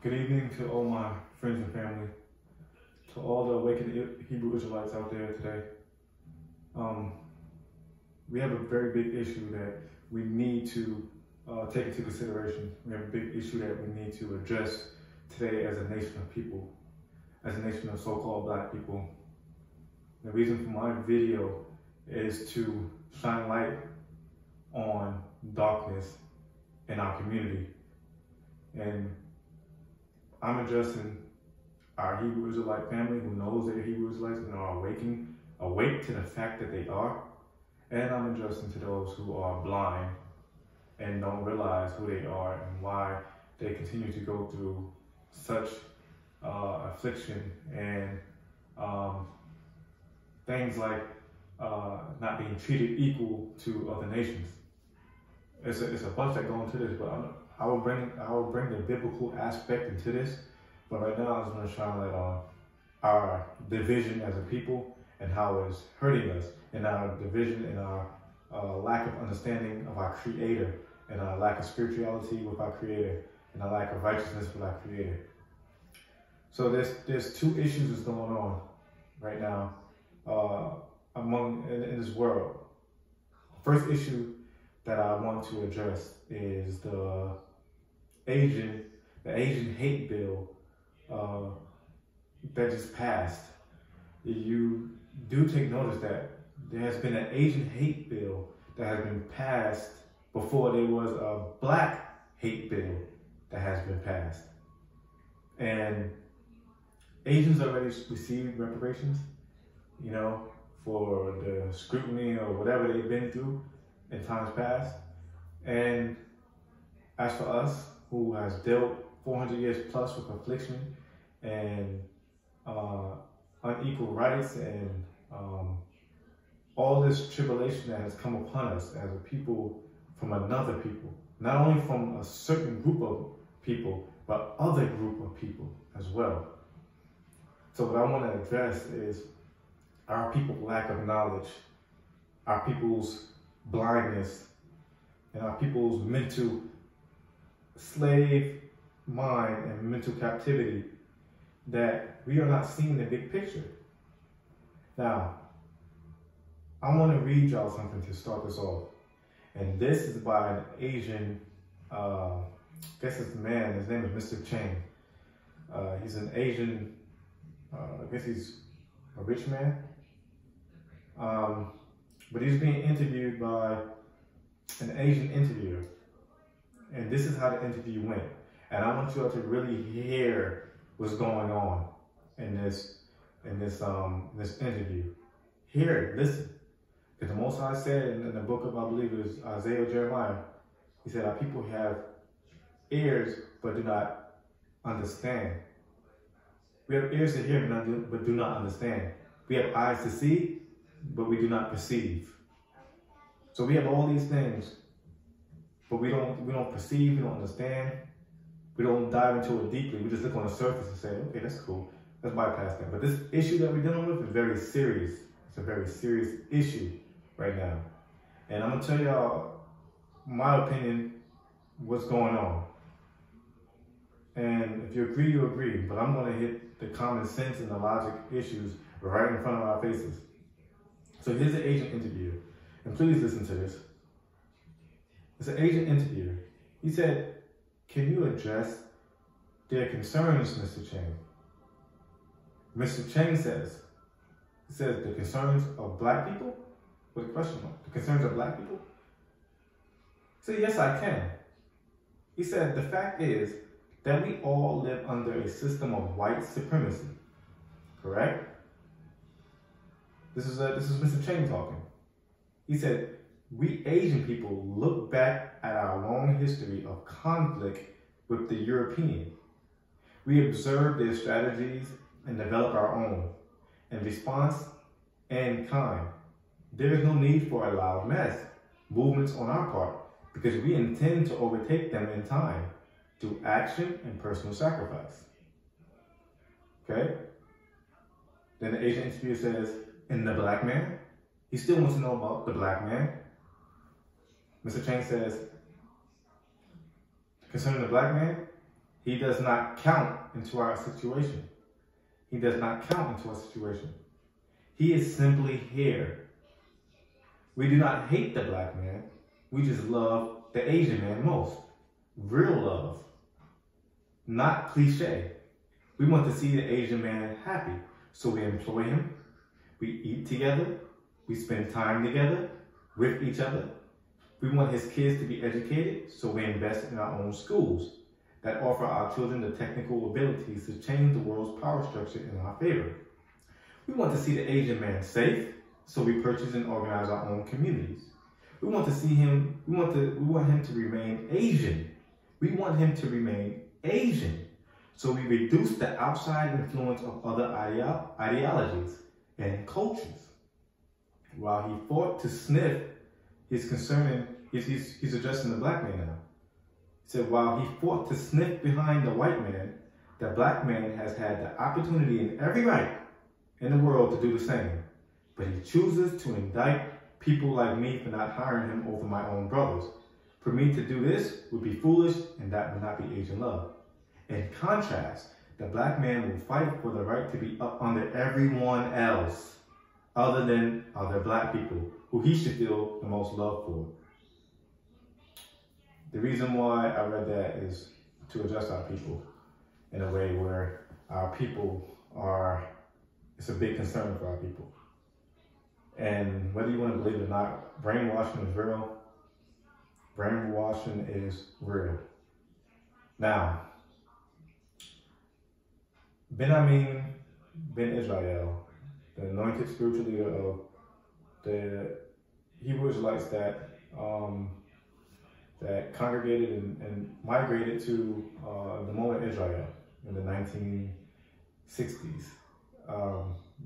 Good evening to all my friends and family, to all the awakened Hebrew Israelites out there today. We have a very big issue that we need to take into consideration. We have a big issue that we need to address today as a nation of people, as a nation of so-called Black people. The reason for my video is to shine light on darkness in our community. And I'm addressing our Hebrew Israelite family who knows they're Hebrew Israelites and are awake to the fact that they are. And I'm addressing to those who are blind and don't realize who they are and why they continue to go through such affliction and things like not being treated equal to other nations. It's a bunch that go into this, but I will bring the biblical aspect into this. But right now, I just want to shine light on our division as a people and how it's hurting us, and our division and our lack of understanding of our Creator, and our lack of spirituality with our Creator, and our lack of righteousness with our Creator. So there's two issues that's going on right now in this world. First issue that I want to address is the Asian hate bill that just passed. You do take notice that there has been an Asian hate bill that has been passed before there was a Black hate bill that has been passed. And Asians already received reparations, you know, for the scrutiny or whatever they've been through in times past. And as for us, who has dealt 400 years plus with affliction and unequal rights and all this tribulation that has come upon us as a people from another people, not only from a certain group of people, but other group of people as well. So what I want to address is our people's lack of knowledge, our people's blindness, and our people's mental slave mind and mental captivity, that we are not seeing the big picture. Now, I want to read y'all something to start this off. And this is by an Asian, I guess it's a man, his name is Mr. Chang. He's an Asian, I guess he's a rich man. But he's being interviewed by an Asian interviewer. And this is how the interview went. And I want you all to really hear what's going on in this interview. Hear it, listen. Because the Most High said in the book of, I believe it was Isaiah or Jeremiah, he said, our people have ears but do not understand. We have ears to hear but do not understand. We have eyes to see, but we do not perceive. So we have all these things, but we don't perceive, we don't understand, we don't dive into it deeply. We just look on the surface and say, okay, that's cool, let's bypass that. But this issue that we're dealing with is very serious. It's a very serious issue right now. And I'm gonna tell y'all my opinion, what's going on. And if you agree, you agree, but I'm gonna hit the common sense and the logic issues right in front of our faces. So here's the Asian interviewer, and please listen to this. It's an Asian interviewer. He said, can you address their concerns, Mr. Chang? Mr. Chang says, the concerns of Black people? With a question mark. The concerns of Black people? He said, yes, I can. He said, the fact is that we all live under a system of white supremacy, correct? This is Mr. Chang talking. He said, we Asian people look back at our long history of conflict with the European. We observe their strategies and develop our own. In response and kind, there is no need for a loud mass movements on our part because we intend to overtake them in time through action and personal sacrifice. Okay? Then the Asian interviewer says, and the Black man? He still wants to know about the Black man. Mr. Chang says, concerning the Black man, He does not count into our situation. He does not count into our situation. He is simply here. We do not hate the black man. We just love the Asian man most. Real love. Not cliche. We want to see the Asian man happy. So we employ him. We eat together. We spend time together with each other. We want his kids to be educated. So we invest in our own schools that offer our children the technical abilities to change the world's power structure in our favor. We want to see the Asian man safe, so we purchase and organize our own communities. We want to see him, we want him to remain Asian. We want him to remain Asian. So we reduce the outside influence of other ideologies and cultures. While he fought to sniff, he's addressing the black man now. He said, while he fought to sniff behind the white man, the black man has had the opportunity and every right in the world to do the same. But he chooses to indict people like me for not hiring him over my own brothers. For me to do this would be foolish, and that would not be Asian love. In contrast, the black man will fight for the right to be up under everyone else, other than other black people, who he should feel the most love for. The reason why I read that is to address our people in a way where our people are, it's a big concern for our people. And whether you want to believe it or not, brainwashing is real. Brainwashing is real. Now, Ben Israel, the anointed spiritual leader of the Hebrew Israelites that congregated and migrated to the moment Israel in the 1960s.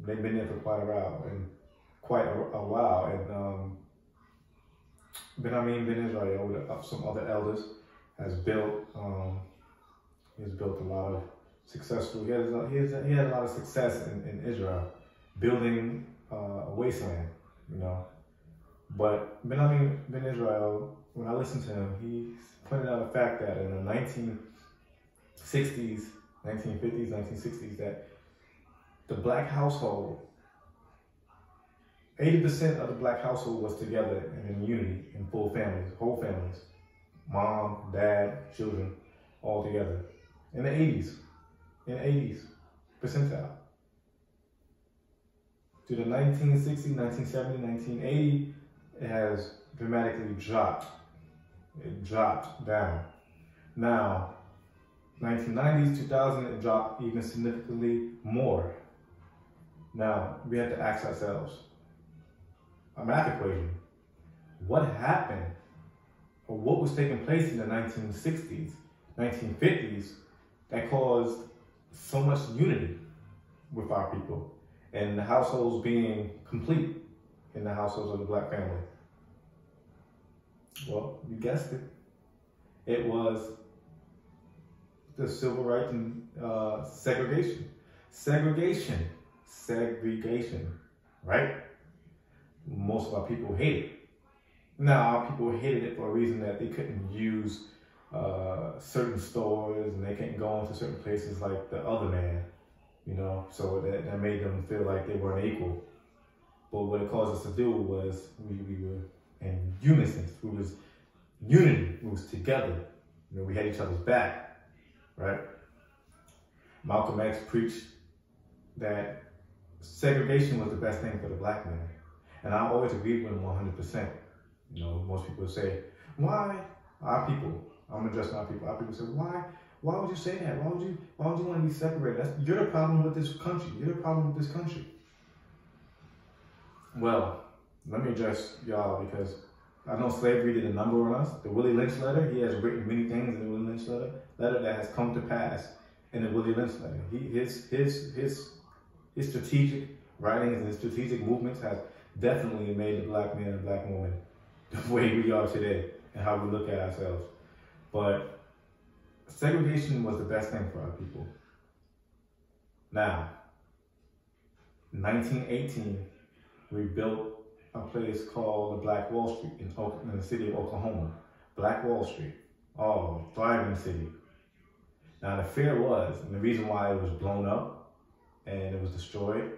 They've been there for quite a while, and Ben Israel, with some other elders, has built a lot of successful. He had a lot of success in Israel, building a wasteland, you know. But Ben Israel, when I listened to him, he pointed out the fact that in the 1960s, 1950s, 1960s, that the black household, 80% of the black household was together and in unity, in full families, whole families, mom, dad, children, all together. In the 80s percentile. To the 1960s, 1970s, 1980, it has dramatically dropped. It dropped down. Now, 1990s, 2000, it dropped even significantly more. Now, we have to ask ourselves a math equation. What happened, or what was taking place in the 1960s, 1950s, that caused so much unity with our people and the households being complete in the households of the black family? Well, you guessed it. It was the civil rights and segregation. Segregation, right? Most of our people hate it. Now, our people hated it for a reason that they couldn't use certain stores and they couldn't go into certain places like the other man, you know, so that made them feel like they weren't equal. But what it caused us to do was we were in unison. We was unity. We was together. You know, we had each other's back, right? Malcolm X preached that segregation was the best thing for the black man. And I always agreed with him 100%. You know, most people say, why our people? I'm addressing our people. Our people say, why would you say that? Why would you want to be separated? You're the problem with this country. You're the problem with this country. Well, let me address y'all, because I know slavery did a number on us. The Willie Lynch letter, he has written many things in the Willie Lynch letter that has come to pass in the Willie Lynch letter. His strategic writings and his strategic movements have definitely made the black man and black woman the way we are today and how we look at ourselves. But segregation was the best thing for our people. Now, in 1918, we built a place called the Black Wall Street in the city of Oklahoma. Black Wall Street. Oh, thriving city. Now the fear was, and the reason why it was blown up and it was destroyed,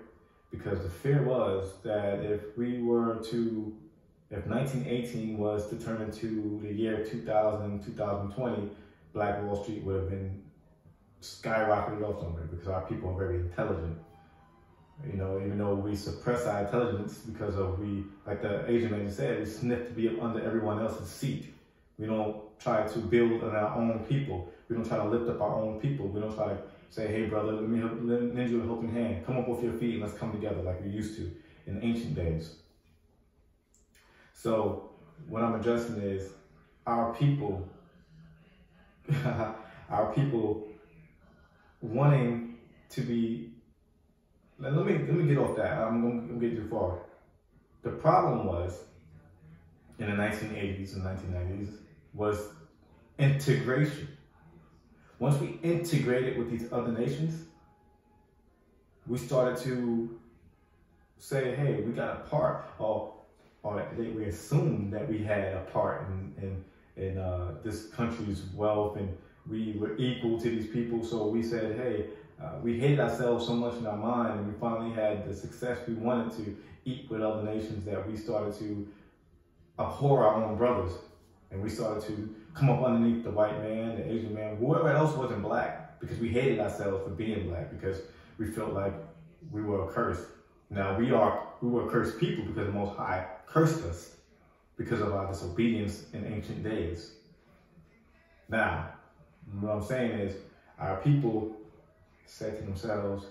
because the fear was that if 1918 was to turn into the year 2000, 2020, Black Wall Street would have been skyrocketed off somewhere, because our people are very intelligent. You know, even though we suppress our intelligence because of like the Asian man said, we sniff to be up under everyone else's seat. We don't try to build on our own people. We don't try to lift up our own people. We don't try to say, hey brother, let me lend you a helping hand. Come up off your feet and let's come together like we used to in ancient days. So what I'm addressing is our people, our people wanting to be. Let me get off that. I'm gonna get too far. The problem was in the 1980s and 1990s was integration. Once we integrated with these other nations, we started to say, hey, we got a part, or we assumed that we had a part in this country's wealth, and we were equal to these people. So we said, hey, we hated ourselves so much in our mind, and we finally had the success we wanted to eat with other nations, that we started to abhor our own brothers. And we started to come up underneath the white man, the Asian man, whoever else wasn't black, because we hated ourselves for being black, because we felt like we were cursed. Now we were cursed people because the Most High cursed us because of our disobedience in ancient days. Now, what I'm saying is, our people said to themselves,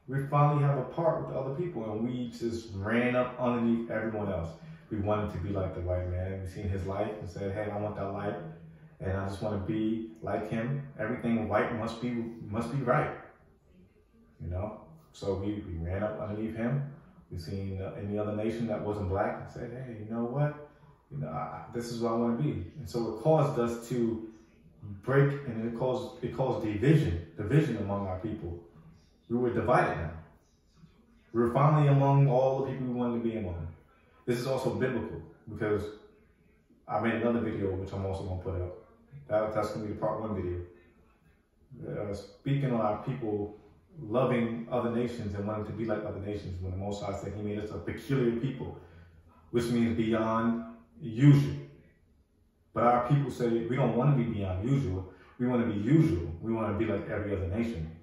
we finally have a part with the other people, and we just ran up underneath everyone else. We wanted to be like the white man. We seen his life and said, hey, I want that life, and I just want to be like him. Everything white must be right, you know? So we ran up underneath him. We seen any other nation that wasn't black and said, hey, you know what? You know, this is what I want to be. And so it caused us to break, and it caused division among our people. We were divided now. We were finally among all the people we wanted to be among. This is also biblical, because I made another video, which I'm also going to put up. That's going to be the part 1 video. Speaking on our people loving other nations and wanting to be like other nations, when the Most High said he made us a peculiar people, which means beyond usual. But our people say we don't want to be beyond usual. We want to be usual. We want to be like every other nation.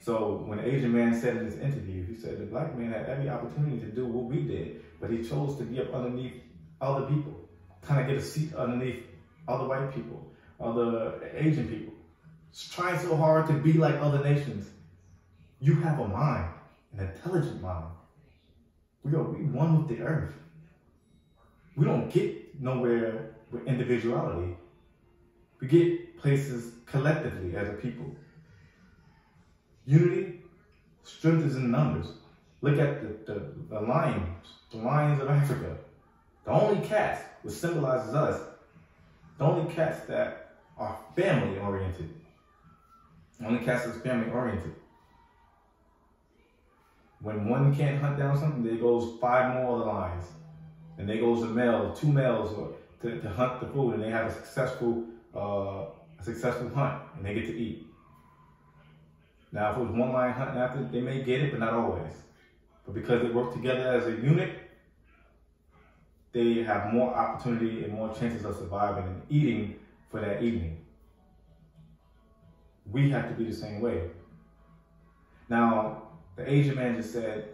So when the Asian man said in this interview, he said the black man had every opportunity to do what we did, but he chose to be up underneath other people, kind of get a seat underneath other white people, other Asian people. He's trying so hard to be like other nations. You have a mind, an intelligent mind. We one with the earth. We don't get nowhere with individuality. We get places collectively as a people. Unity, strength is in numbers. Look at the lions of Africa. The only cats, which symbolizes us, the only cats that are family oriented. The only cats that's family oriented. When one can't hunt down something, there goes 5 more other lions. And there goes 2 males to hunt the food, and they have a successful hunt, and they get to eat. Now, if it was one lion hunting after, they may get it, but not always. But because they work together as a unit, they have more opportunity and more chances of surviving and eating for that evening. We have to be the same way. Now, the Asian man just said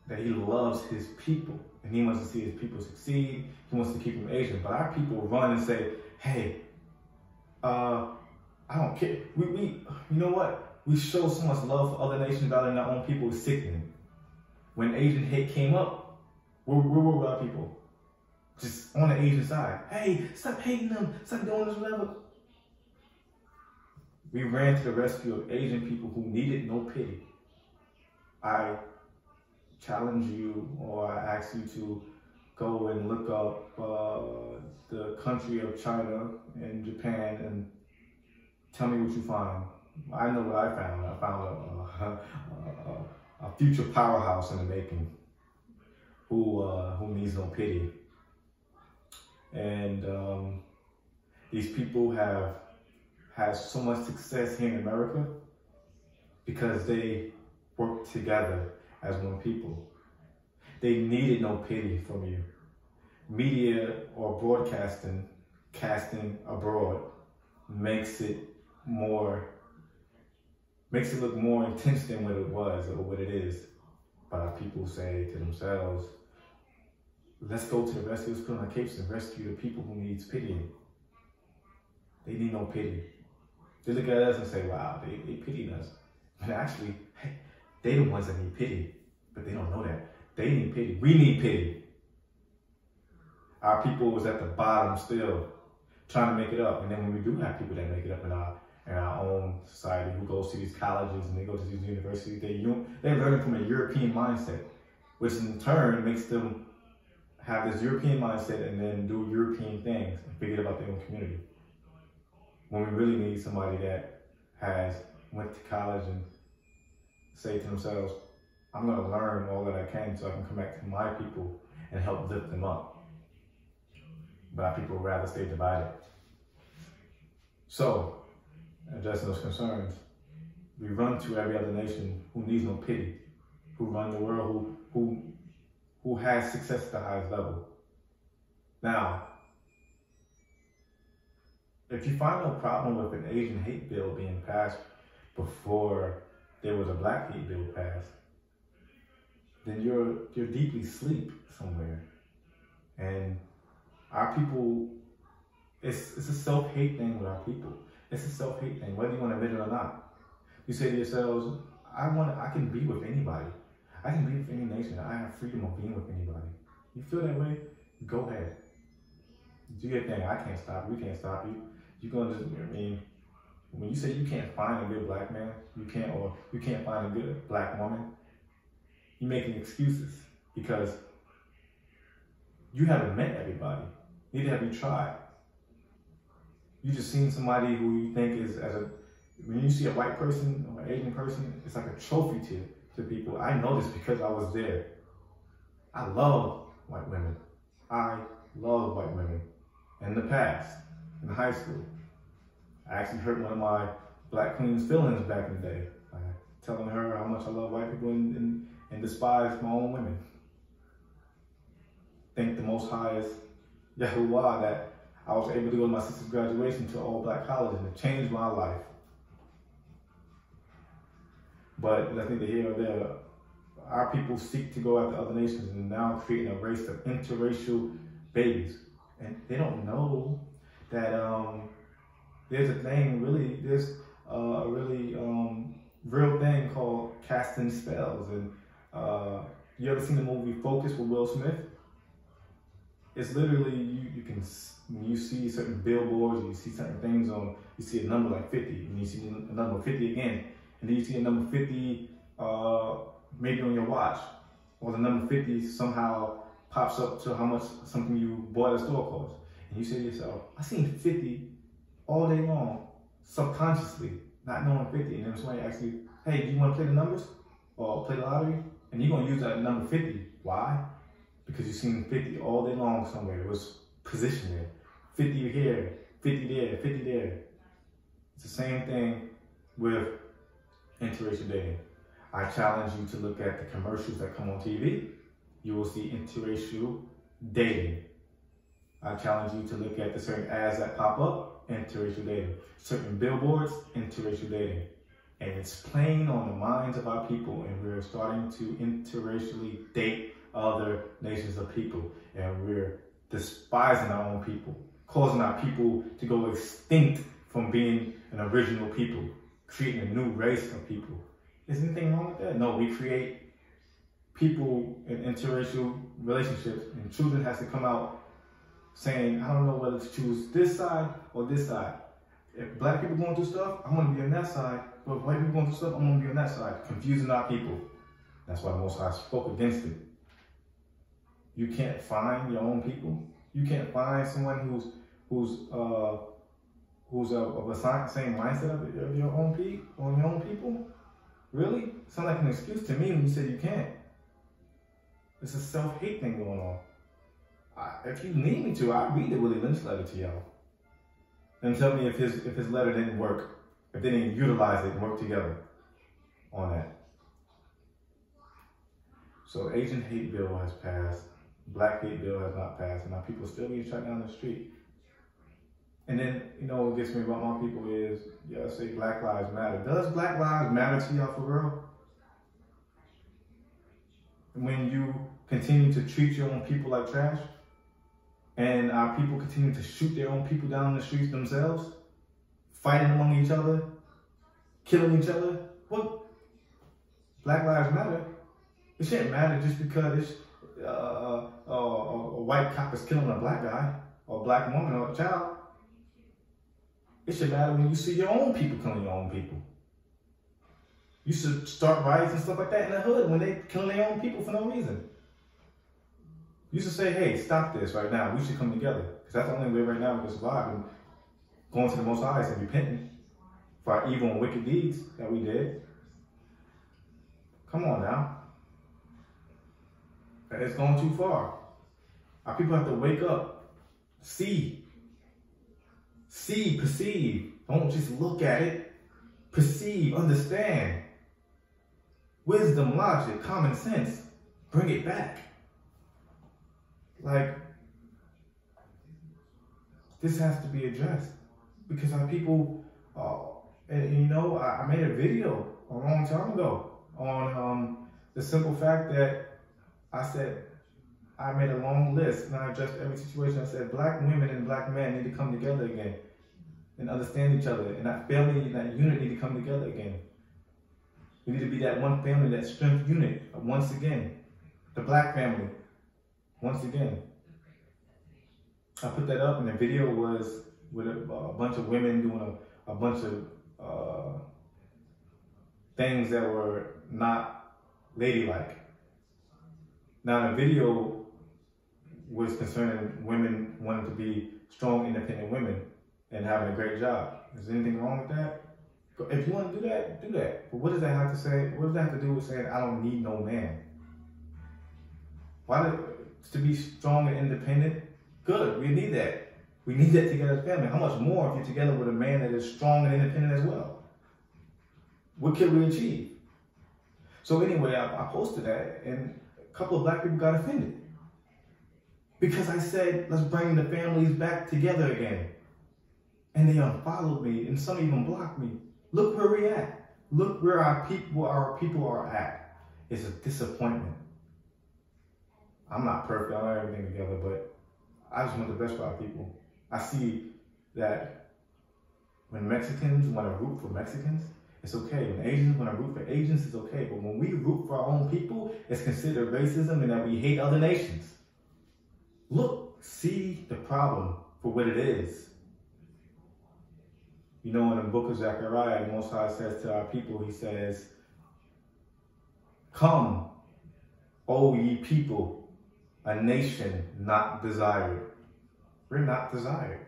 that he loves his people and he wants to see his people succeed. He wants to keep them Asian. But our people run and say, hey, I don't care. You know what? We show so much love for other nations rather than our own people. Is sickening. When Asian hate came up, where were our people? Just on the Asian side. Hey, stop hating them. Stop doing this, whatever. We ran to the rescue of Asian people who needed no pity. I challenge you, or I ask you to go and look up the country of China and Japan and tell me what you find. I know what I found. I found a future powerhouse in the making who needs no pity. And these people have has so much success here in America because they worked together as one people. They needed no pity from you. Media or broadcasting, casting abroad makes it look more intense than what it was or what it is. But our people say to themselves, let's go to the rescue, let's put on our capes and rescue the people who needs pitying. They need no pity. They look at us and say, wow, they pity us. But actually, hey, they the ones that need pity. But they don't know that. They need pity. We need pity. Our people was at the bottom still, trying to make it up. And then when we do have people that make it up in our own society, who goes to these colleges and they go to these universities, they're learning from a European mindset, which in turn makes them have this European mindset and then do European things and forget about their own community. When we really need somebody that has went to college and say to themselves, I'm going to learn all that I can so I can come back to my people and help lift them up. But our people would rather stay divided. So, addressing those concerns, we run to every other nation who needs no pity, who run the world, who has success at the highest level. Now, if you find no problem with an Asian hate bill being passed before there was a black hate bill passed, then you're deeply asleep somewhere. And our people, it's a self-hate thing with our people. It's a self-hate thing, whether you want to admit it or not. You say to yourselves, I can be with anybody. I can be with any nation. I have freedom of being with anybody. You feel that way? Go ahead. Do your thing. I can't stop you. We can't stop you. You're gonna just, when you say you can't find a good black man, you can't find a good black woman, you're making excuses because you haven't met everybody. Neither have you tried. You just seen somebody who you think is when you see a white person or an Asian person, it's like a trophy to people. I know this because I was there. I love white women. I love white women. In the past, in high school, I actually hurt one of my black queen's feelings back in the day, telling her how much I love white people and despise my own women. Thank the Most High is Yahuwah that I was able to go to my sister's graduation to an all-black college and it changed my life. But that's neither here nor there. Our people seek to go after other nations and now creating a race of interracial babies. And they don't know that there's a thing, there's a really real thing called casting spells. And you ever seen the movie Focus with Will Smith? It's literally, you can, when you see certain billboards, you see certain things you see a number like 50, and you see a number 50 again, and then you see a number 50 maybe on your watch, or the number 50 somehow pops up to how much something you bought at a store costs. And you say to yourself, I seen 50 all day long, subconsciously, not knowing 50. And then somebody asks you, hey, do you want to play the numbers or play the lottery? And you're going to use that number 50. Why? Because you've seen 50 all day long somewhere. It was positioned there. 50 here, 50 there, 50 there. It's the same thing with interracial dating. I challenge you to look at the commercials that come on TV. You will see interracial dating. I challenge you to look at the certain ads that pop up, interracial dating. Certain billboards, interracial dating. And it's playing on the minds of our people, and we're starting to interracially date other nations of people. And we're despising our own people, causing our people to go extinct from being an original people, creating a new race of people. Is anything wrong with that? No, we create people in interracial relationships, and children has to come out saying, I don't know whether to choose this side or this side. If black people going through stuff, I'm going to be on that side. But if white people going through stuff, I'm going to be on that side. Confusing our people. That's why the Most High spoke against it. You can't find your own people. You can't find someone who's of the same mindset of your own people. Really? Sounds like an excuse to me when you say you can't. It's a self-hate thing going on. If you need me to, I'll read the Willie Lynch letter to y'all. and tell me if his letter didn't work, if they didn't utilize it and work together on that. So Asian hate bill has passed, black hate bill has not passed, and now people still get shut down the street. And then, what gets me about my people is, y'all say Black Lives Matter. Does Black Lives matter to y'all for real? When you continue to treat your own people like trash, and our people continue to shoot their own people down in the streets themselves, fighting among each other, killing each other, what? Black Lives Matter. It shouldn't matter just because a white cop is killing a black guy, or a black woman, or a child. It should matter when you see your own people killing your own people. You should start riots and stuff like that in the hood when they killing their own people for no reason. You should say, hey, stop this right now. We should come together. Because that's the only way right now we can survive. And going to the Most High and repenting for our evil and wicked deeds that we did. Come on now. It's going too far. Our people have to wake up. See, perceive. Don't just look at it. Perceive, understand. Wisdom, logic, common sense. Bring it back. Like, this has to be addressed. Because our people, I made a video a long time ago on the simple fact that I made a long list and I addressed every situation. I said black women and black men need to come together again and understand each other, and that family and that unit need to come together again. We need to be that one family, that strength unit once again. The black family, once again. I put that up, and the video was with a bunch of women doing a bunch of things that were not ladylike. Now, the video was concerning women wanting to be strong, independent women and having a great job. Is there anything wrong with that? If you want to do that, do that. But what does that have to say? What does that have to do with saying I don't need no man? To be strong and independent? Good, we need that. We need that together as a family. How much more if you're together with a man that is strong and independent as well? What can we achieve? So anyway, I posted that, and a couple of black people got offended. Because I said, let's bring the families back together again. And they unfollowed me, and some even blocked me. Look where we're at. Look where our people are at. It's a disappointment. I'm not perfect, I don't have everything together, but I just want the best for our people. I see that when Mexicans want to root for Mexicans, it's okay. When Asians want to root for Asians, it's okay. But when we root for our own people, it's considered racism and that we hate other nations. Look, see the problem for what it is. In the book of Zechariah, the Most High says to our people, he says, "Come, O ye people, a nation not desired." We're not desired.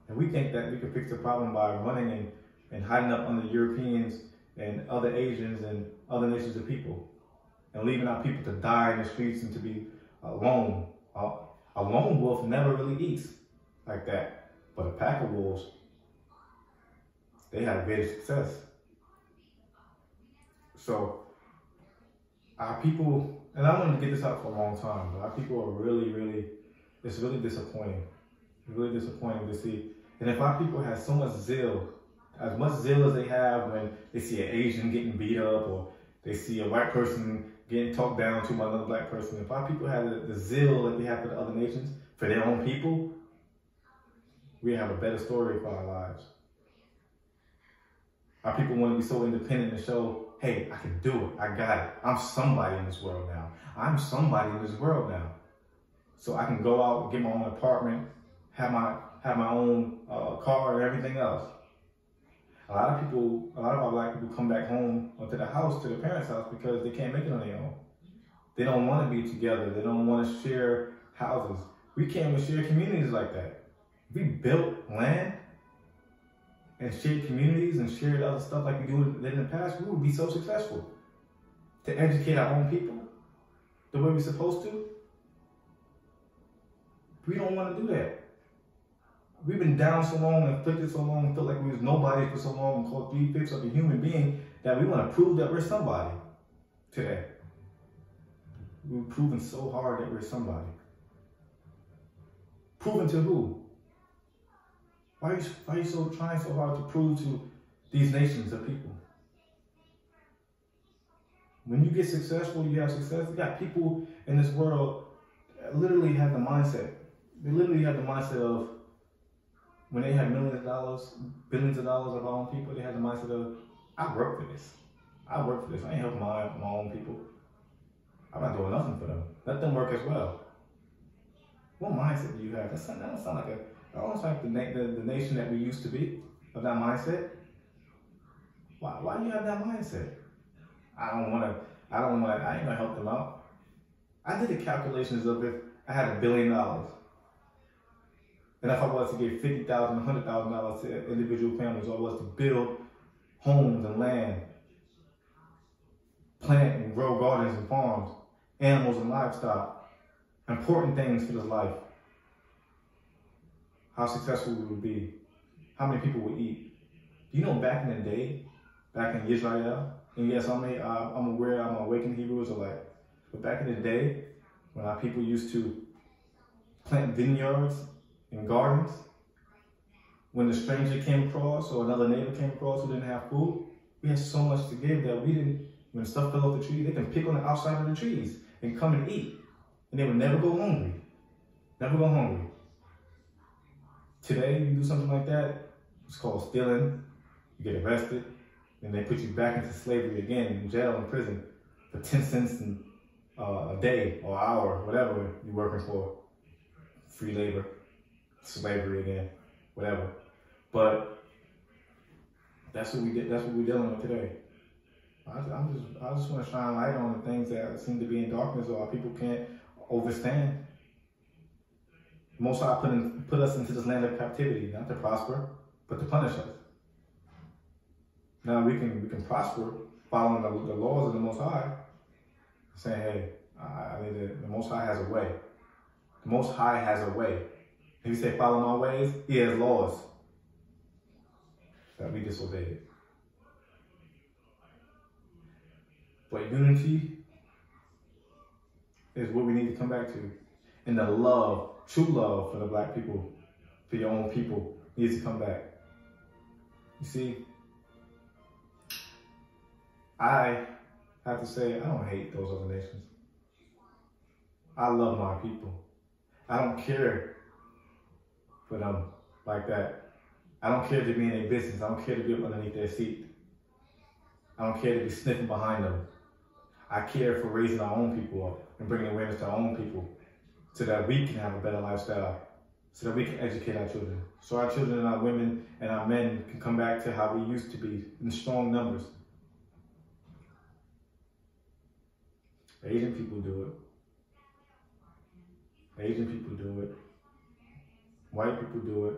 And we think that we can fix the problem by running and hiding up under Europeans and other Asians and other nations of people and leaving our people to die in the streets and to be alone. A lone wolf never really eats like that. But a pack of wolves, they had greater success. So our people, and I wanted to get this out for a long time, but our people are really, it's really disappointing. It's really disappointing to see. And if our people had so much zeal as they have when they see an Asian getting beat up or they see a white person getting talked down to by another black person, if our people had the zeal that they have for the other nations, for their own people, we have a better story for our lives. Our people want to be so independent and show, hey, I can do it. I got it. I'm somebody in this world now. I'm somebody in this world now. So I can go out, get my own apartment, have my own car and everything else. A lot of our black people come back home or to the house, to their parents' house, because they can't make it on their own. They don't want to be together. They don't want to share houses. We can't even share communities like that. If we built land and shared communities and shared other stuff like we do in the past, we would be so successful. To educate our own people the way we're supposed to. We don't want to do that. We've been down so long, afflicted so long, felt like we was nobody for so long, and called 3/5 of a human being that we want to prove that we're somebody today. We're proving so hard that we're somebody. Proving to who? Why are you so trying so hard to prove to these nations of people? When you get successful, you have success. You got people in this world that literally have the mindset. They literally have the mindset of when they have millions of dollars, billions of dollars of our own people, they have the mindset of, I work for this. I work for this. I ain't helping my own people. I'm not doing nothing for them. Let them work as well. What mindset do you have? That don't sound like almost like the nation that we used to be, of that mindset. Why do you have that mindset? I ain't gonna help them out. I did the calculations of if I had $1 billion, and if I was to give $50,000, $100,000 to individual families, or I was to build homes and land, plant and grow gardens and farms, animals and livestock, important things for this life, how successful we would be, how many people would eat. Do you know back in the day, back in Israel, and yes, I'm aware I'm awakened Hebrew Israelite, but back in the day, when our people used to plant vineyards and gardens, when the stranger came across or another neighbor came across who didn't have food, we had so much to give that we didn't, when stuff fell off the tree, they can pick on the outside of the trees and come and eat. And they would never go hungry. Never go hungry. Today, you do something like that, it's called stealing. You get arrested, and they put you back into slavery again, in jail and prison, for 10 cents a day or hour, whatever you're working for. Free labor, slavery again, whatever. But that's what we did. That's what we're dealing with today. I just want to shine light on the things that seem to be in darkness or our people can't overstand. Most High put us into this land of captivity, not to prosper, but to punish us. Now we can prosper following the laws of the Most High, saying, hey, the Most High has a way. The Most High has a way. If you say follow my ways, He has laws that we disobeyed. But unity is what we need to come back to. And the love, true love for the black people, for your own people, needs to come back. You see, I have to say, I don't hate those other nations. I love my people. I don't care for them like that. I don't care to be in their business. I don't care to be up underneath their seat. I don't care to be sniffing behind them. I care for raising our own people up and bringing awareness to our own people so that we can have a better lifestyle, so that we can educate our children, so our children and our women and our men can come back to how we used to be in strong numbers. Asian people do it. Asian people do it. White people do it.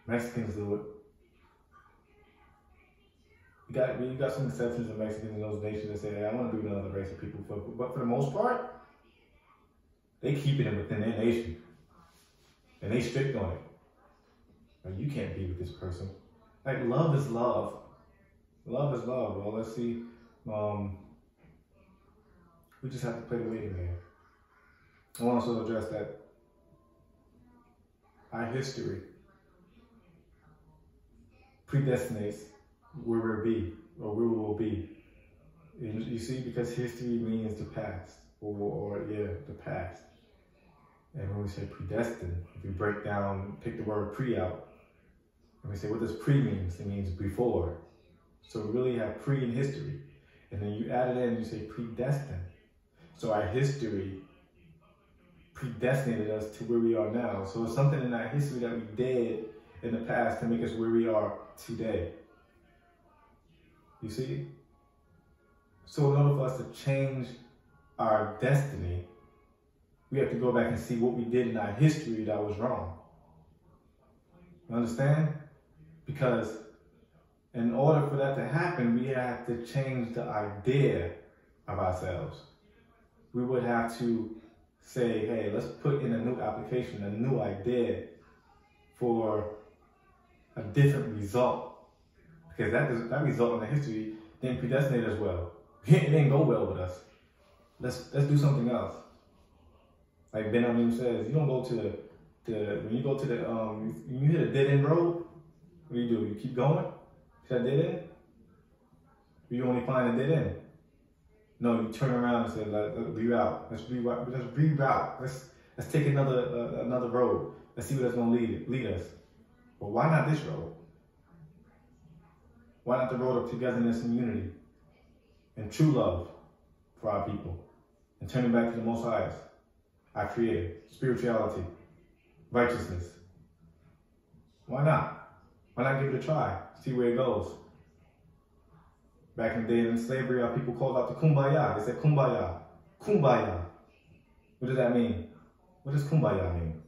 Mexicans do it. You got some exceptions of Mexicans in those nations that say, hey, I want to be with another race of people. But for the most part, they keep it within their nation. And they strict on it. Like, you can't be with this person. Like, love is love. Love is love. Well, let's see. We just have to play the waiting game. I want to also address that our history predestinates where we'll be, or where we will be. And you see, because history means the past, the past. And when we say predestined, if we break down, take the word pre out, and we say what does pre means, it means before. So we really have pre in history. And then you add it in and you say predestined. So our history predestinated us to where we are now. So it's something in our history that we did in the past to make us where we are today. You see? So in order for us to change our destiny, we have to go back and see what we did in our history that was wrong. You understand? Because in order for that to happen, we have to change the idea of ourselves. We would have to say, hey, let's put in a new application, a new idea for a different result. Because that result in the history didn't predestinate us well. It didn't go well with us. Let's do something else. Like Ben Amin says, you don't go to when you go to when you hit a dead end road, what do? You keep going to that dead end? Or you only find a dead end? No, you turn around and say, let's reroute. Let's reroute. Let's take another road. Let's see where that's gonna lead us. But why not this road? Why not the road of togetherness and unity and true love for our people and turning back to the Most Highest, our Creator, spirituality, righteousness? Why not? Why not give it a try? See where it goes. Back in the day in slavery, our people called out to kumbaya. They said kumbaya, kumbaya. What does that mean? What does kumbaya mean?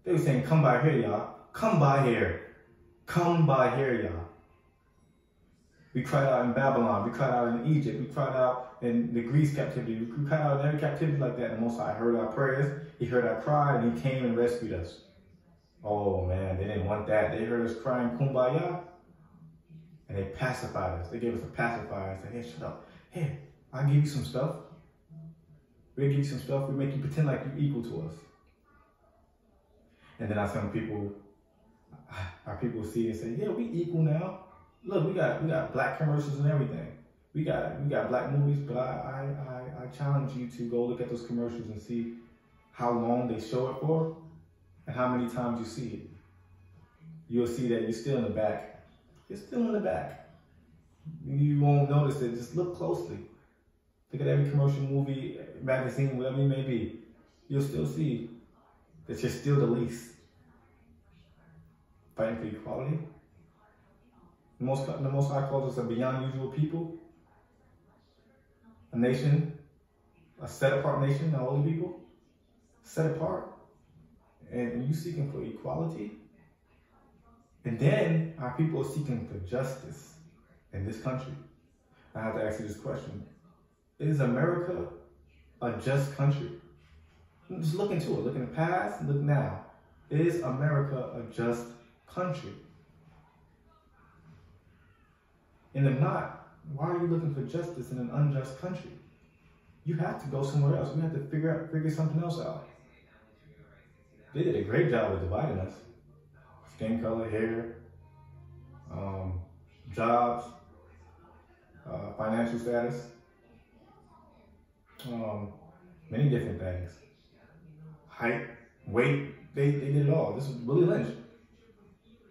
They were saying, come by here, y'all. Come by here. Come by here, y'all. We cried out in Babylon. We cried out in Egypt. We cried out in the Greece captivity. We cried out in every captivity like that. And the Most High heard our prayers. He heard our cry, and He came and rescued us. Oh, man, they didn't want that. They heard us crying kumbaya, and they pacified us. They gave us a pacifier. They said, hey, shut up. Hey, I'll give you some stuff. We'll give you some stuff. We'll make you pretend like you're equal to us. And then our people see and say, yeah, we equal now. Look, we got black commercials and everything. We got black movies, but I challenge you to go look at those commercials and see how long they show it for and how many times you see it. You'll see that you're still in the back. You're still in the back. You won't notice it. Just look closely. Look at every commercial, movie, magazine, whatever it may be. You'll still see that you're still the least. Fighting for equality. The Most High calls us a beyond usual people, a nation, a set-apart nation, a holy people, set apart. And you seeking for equality, and then our people are seeking for justice in this country. I have to ask you this question. Is America a just country? Just look into it. Look in the past, look now. Is America a just country? And if not, why are you looking for justice in an unjust country? You have to go somewhere else. We have to figure something else out. They did a great job of dividing us. Skin color, hair, jobs, financial status, many different things. Height, weight, they did it all. This was Willie Lynch.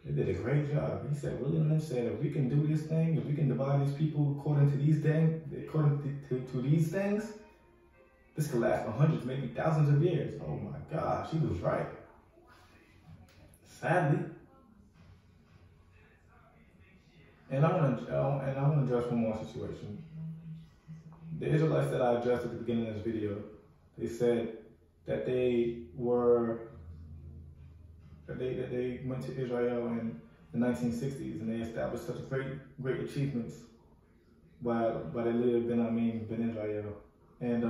They did a great job. He said, William Lynch said, if we can do this thing, if we can divide these people according to these things, this could last for hundreds, maybe thousands of years. Oh my gosh, he was right. Sadly. And I want to address one more situation. The Israelites that I addressed at the beginning of this video, they said that they went to Israel in the 1960s and they established such great achievements by their leader Ben Israel. And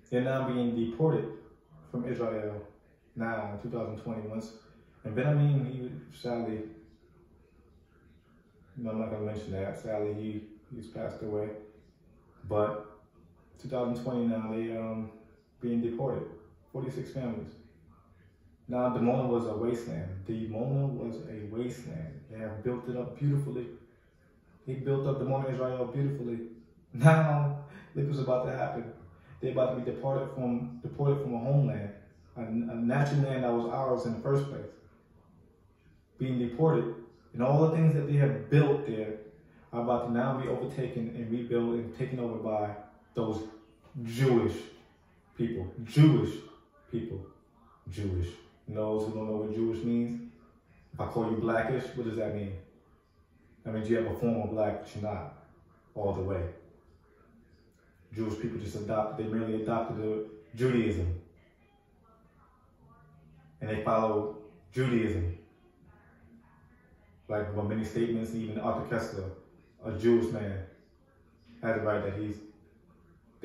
they're now being deported from Israel now in 2020. And Ben he sadly, I'm not gonna mention that. Sadly, he's passed away. But 2020 now, they being deported. 46 families. Now, Dimona was a wasteland. Dimona was a wasteland. They have built it up beautifully. He built up Dimona, Israel beautifully. Now, look what's about to happen. They're about to be deported from a homeland, a natural land that was ours in the first place. Being deported, and all the things that they have built there are about to now be overtaken and rebuilt and taken over by those Jewish people. Jewish. Those who don't know what Jewish means, if I call you blackish, what does that mean? That means you have a form of black, but you're not all the way. Jewish people they merely adopted Judaism. And they follow Judaism. Like many statements, even Arthur Kessler, a Jewish man, had the right that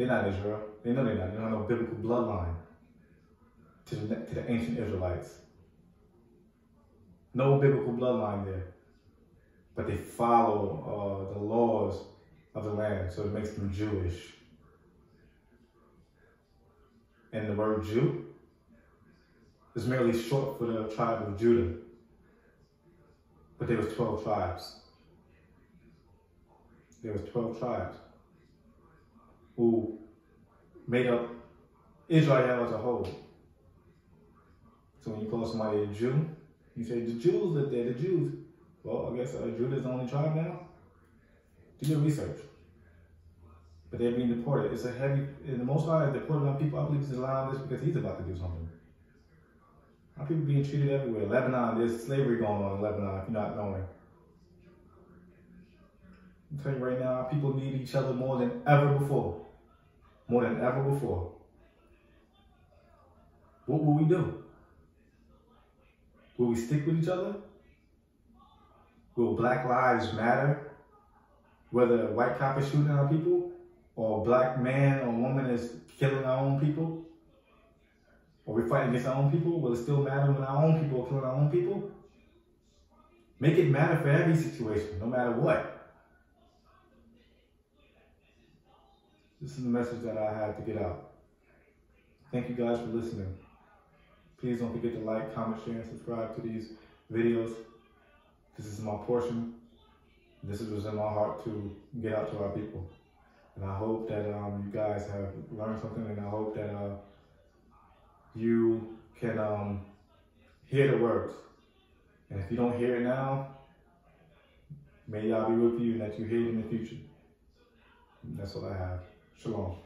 They're not Israel. They know they're not. They don't have no biblical bloodline to the ancient Israelites. No biblical bloodline there. But they follow the laws of the land, so it makes them Jewish. And the word Jew is merely short for the tribe of Judah. But there was 12 tribes. There was 12 tribes who made up Israel as a whole. So when you call somebody a Jew, you say, the Jews live there, the Jews. Well, I guess Judah is the only tribe now? Do your research. But they're being deported. It's a heavy, and the Most High is deporting on people. I believe he's allowing this because he's about to do something. How people being treated everywhere. Lebanon, there's slavery going on in Lebanon, if you're not knowing. I'm telling you right now, people need each other more than ever before. More than ever before. What will we do? Will we stick with each other? Will Black Lives Matter? Whether a white cop is shooting our people, or a black man or woman is killing our own people, or we're fighting against our own people, will it still matter when our own people are killing our own people? Make it matter for every situation, no matter what. This is the message that I had to get out. Thank you guys for listening. Please don't forget to like, comment, share, and subscribe to these videos. This is my portion. This is what's in my heart to get out to our people. And I hope that you guys have learned something, and I hope that you can hear the words. And if you don't hear it now, may y'all be with you and that you hear it in the future. And that's what I have. Shalom.